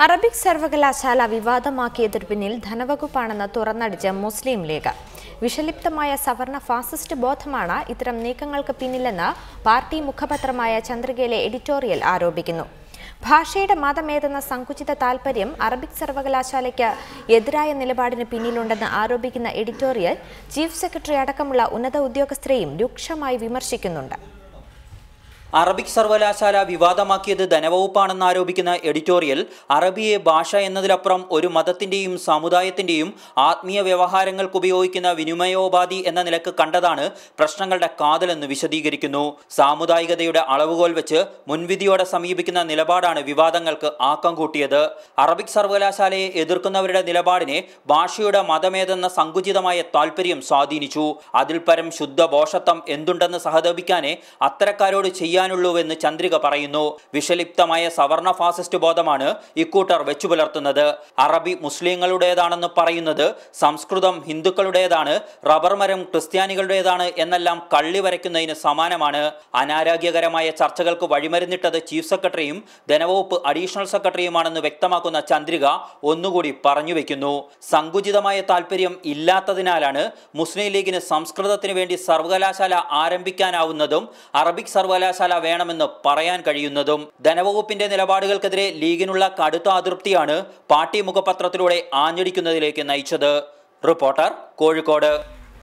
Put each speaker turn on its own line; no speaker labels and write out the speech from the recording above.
Arabic സർവകലാശാല വിവാദമാക്കിയതിനു പിന്നിൽ ധനവകുപ്പാണെന്ന് തുറന്നടിച്ച് മുസ്ലിം league. വിഷലിപ്തമായ സവർണ ഫാസിസ്റ്റ് ബോധമാണ് ഇത്തരം നീക്കങ്ങൾക്ക് പിന്നിലെന്ന് പാർട്ടി മുഖപത്രമായ ചന്ദ്രികയിലെ എഡിറ്റോറിയൽ ആരോപിക്കുന്നു. ഭാഷയുടെ മതമേതെന്ന സങ്കുചിത താൽപര്യം അറബിക് സർവകലാശാലയ്ക്ക് എതിരായ നിലപാടിന് പിന്നിലുണ്ടെന്ന് ആരോപിക്കുന്ന എഡിറ്റോറിയൽ ചീഫ് സെക്രട്ടറി അടക്കമുള്ള ഉന്നത ഉദ്യോഗസ്ഥരെയും രൂക്ഷമായി വിമർശിക്കുന്നുണ്ട്.
അറബിക് സർവകലാശാല വിവാദമാക്കിയത് ധനവകുപ്പാണെന്ന് ആരോപിക്കുന്ന എഡിറ്റോറിയൽ അറബിയെ ഭാഷ എന്നതിലപ്പുറം ഒരു മതത്തിന്റെയും സമുദായത്തിന്റെയും ആത്മീയ വ്യവഹാരങ്ങൾക്ക് ഉപയോഗിക്കുന്ന വിനിമയോപാധി എന്ന നിലക്ക് കണ്ടതാണ് പ്രശ്നങ്ങളുടെ കാതലെന്ന് വിശദീകരിക്കുന്നു. സാമുദായികതയുടെ അളവുകോൽ വെച്ച് മുൻവിധിയോടെ സമീപിക്കുന്ന നിലപാടാണ് വിവാദങ്ങൾക്ക് ആക്കം കൂട്ടിയത്. അറബിക് സർവകലാശാലയെ എതിർക്കുന്നവരുടെ നിലപാടിനെ ഭാഷയുടെ മതമേതെന്ന സങ്കുചിതമായ താൽപര്യം സ്വാധീനിച്ചു. അതിൽ പരം ശുദ്ധ ഭോഷത്വം എന്തുണ്ടെന്ന് സഹതപിക്കാനേ അത്തരക്കാരോട് ുവെന്ന് ചന്ദ്രിക പറയുന്നു. വിഷലിപ്തമായ സവർണ ഫാസിസ്റ്റ് ബോധമാണ് ഇക്കൂട്ടർ വെച്ചുപുലർത്തുന്നത്. അറബി മുസ്ലിങ്ങളുടേതാണെന്ന് പറയുന്നത് സംസ്കൃതം ഹിന്ദുക്കളുടേതാണ്, റബ്ബർ മരം ക്രിസ്ത്യാനികളുടേതാണ് എന്നെല്ലാം കള്ളി വരയ്ക്കുന്നതിന് സമാനമാണ്. അനാരോഗ്യകരമായ ചർച്ചകൾക്ക് വഴിമരുന്നിട്ടത് ചീഫ് സെക്രട്ടറിയും ധനവകുപ്പ് അഡീഷണൽ സെക്രട്ടറിയുമാണെന്ന് വ്യക്തമാക്കുന്ന ചന്ദ്രിക ഒന്നുകൂടി പറഞ്ഞു വെക്കുന്നു. സങ്കുചിതമായ താല്പര്യം ഇല്ലാത്തതിനാലാണ് മുസ്ലിം ലീഗിന് സംസ്കൃതത്തിന് വേണ്ടി സർവകലാശാല ആരംഭിക്കാനാവുന്നതും അറബിക് സർവകലാശാല വേണമെന്ന് പറയാൻ കഴിയുന്നതും. ധനവകുപ്പിന്റെ നിലപാടുകൾക്കെതിരെ ലീഗിനുള്ള കടുത്ത അതൃപ്തിയാണ് പാർട്ടി മുഖപത്രത്തിലൂടെ ആഞ്ഞടിക്കുന്നതിലേക്ക് നയിച്ചത്. റിപ്പോർട്ടർ, കോഴിക്കോട്.